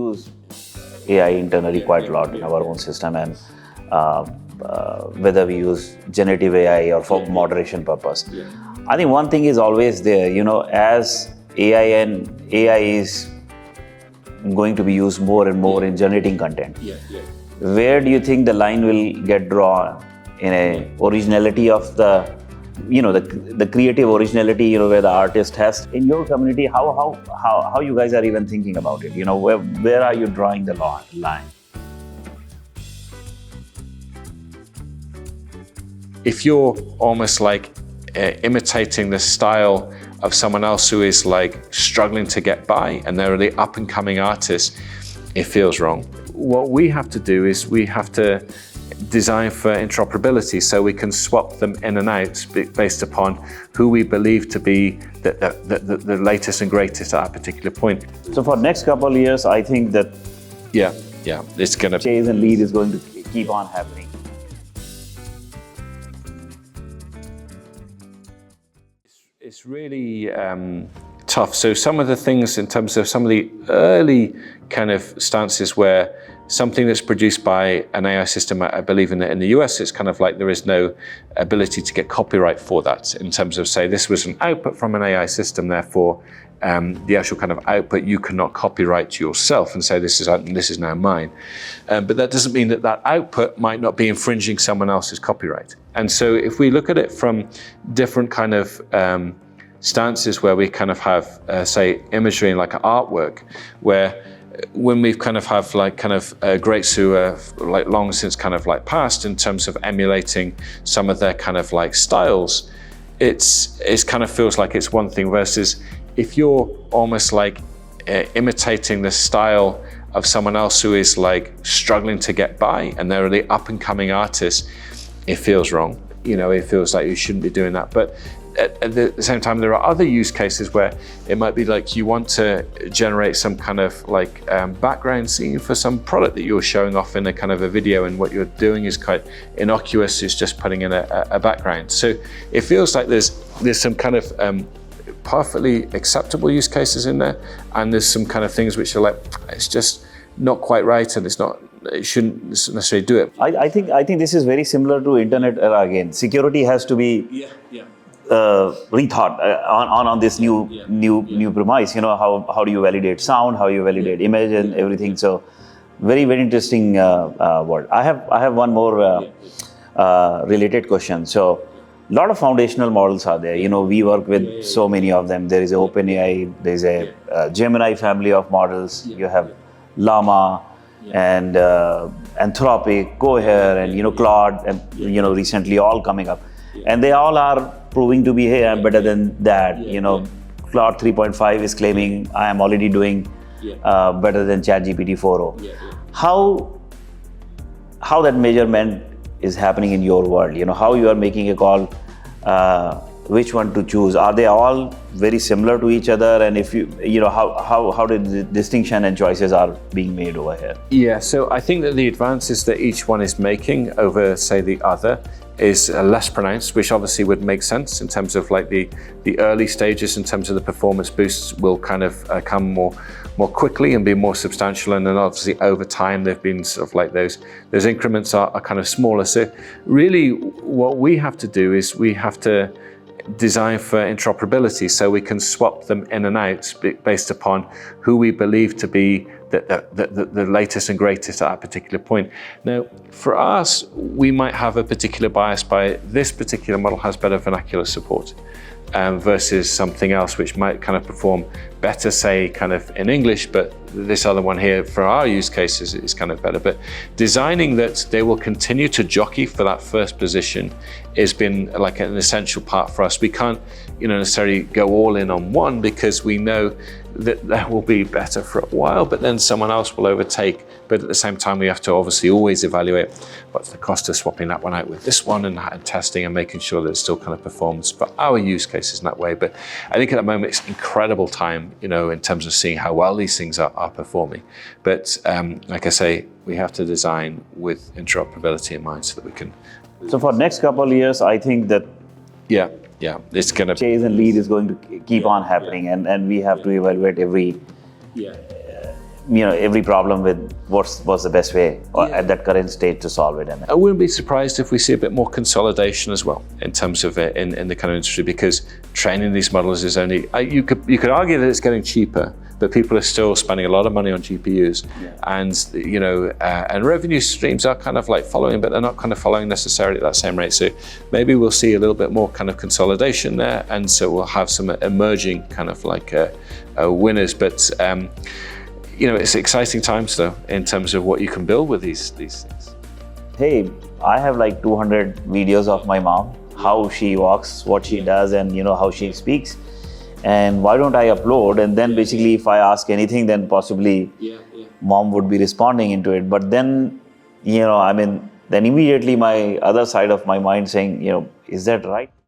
use AI internally quite a lot in our own system, and whether we use generative AI or for moderation purpose. I think one thing is always there, as AI is going to be used more and more in generating content. Where do you think the line will get drawn in a originality of the creative originality, where the artist has in your community? How you guys are even thinking about it? Where are you drawing the line? If you're almost like imitating the style of someone else who is like struggling to get by and they're the up and coming artist, it feels wrong. What we have to do is we have to design for interoperability so we can swap them in and out based upon who we believe to be the latest and greatest at a particular point. So for next couple of years, I think that it's going to chase and lead is going to keep on happening. It's really tough. So some of the things in terms of some of the early kind of stances where something that's produced by an AI system, I believe in the US, it's kind of like there is no ability to get copyright for that in terms of, say, this was an output from an AI system, therefore the actual kind of output you cannot copyright yourself and say this is now mine. But that doesn't mean that output might not be infringing someone else's copyright. And so if we look at it from different kind of stances where we kind of have, say, imagery and like artwork, where when we've kind of have like kind of greats who are like long since kind of like passed in terms of emulating some of their kind of like styles, it's kind of feels like it's one thing, versus if you're almost like imitating the style of someone else who is like struggling to get by and they're the up and coming artist, it feels wrong. It feels like you shouldn't be doing that. But at the same time, there are other use cases where it might be like you want to generate some kind of like background scene for some product that you're showing off in a kind of a video, and what you're doing is quite innocuous, it's just putting in a background. So it feels like there's some kind of perfectly acceptable use cases in there, and there's some kind of things which are like, it's just not quite right, and it shouldn't necessarily do it. I think this is very similar to internet era again. Security has to be rethought on this new premise. How do you validate sound? How you validate image and everything? So very interesting word. I have one more related question. So a lot of foundational models are there. We work with so many of them. There is OpenAI. There is a Gemini family of models. You have Llama and Anthropic, Cohere, and Claude, and recently all coming up, and they all are proving to be, hey, I'm better than that. Claude 3.5 is claiming I am already doing better than ChatGPT 4.0. How that measurement is happening in your world? How you are making a call, which one to choose? Are they all very similar to each other? And if how the distinction and choices are being made over here? Yeah, so I think that the advances that each one is making over, say, the other is less pronounced, which obviously would make sense in terms of like the early stages in terms of the performance boosts will kind of come more quickly and be more substantial, and then obviously over time they've been sort of like those increments are kind of smaller. So really what we have to do is we have to design for interoperability so we can swap them in and out based upon who we believe to be the latest and greatest at a particular point. Now, for us, we might have a particular bias by this particular model has better vernacular support versus something else which might kind of perform better, say, kind of in English, but this other one here for our use cases is kind of better. But designing that they will continue to jockey for that first position has been like an essential part for us. We can't, necessarily go all in on one, because we know that will be better for a while, but then someone else will overtake. But at the same time, we have to obviously always evaluate what's the cost of swapping that one out with this one and testing and making sure that it still kind of performs for our use cases in that way. But I think at the moment it's incredible time, in terms of seeing how well these things are performing. But like I say, we have to design with interoperability in mind so that we can. So for next couple of years, I think that it's going to chase and lead is going to keep on happening, and we have to evaluate every every problem with what's the best way at that current stage to solve it. And I wouldn't be surprised if we see a bit more consolidation as well in terms of in the kind of industry, because training these models is only, you could argue that it's getting cheaper, but people are still spending a lot of money on GPUs, and and revenue streams are kind of like following, but they're not kind of following necessarily at that same rate. So maybe we'll see a little bit more kind of consolidation there, and so we'll have some emerging kind of like winners. But it's exciting times though in terms of what you can build with these things. Hey, I have like 200 videos of my mom, how she walks, what she does, and how she speaks. And why don't I upload? And then basically, if I ask anything, then possibly mom would be responding into it. But then, then immediately my other side of my mind saying, is that right?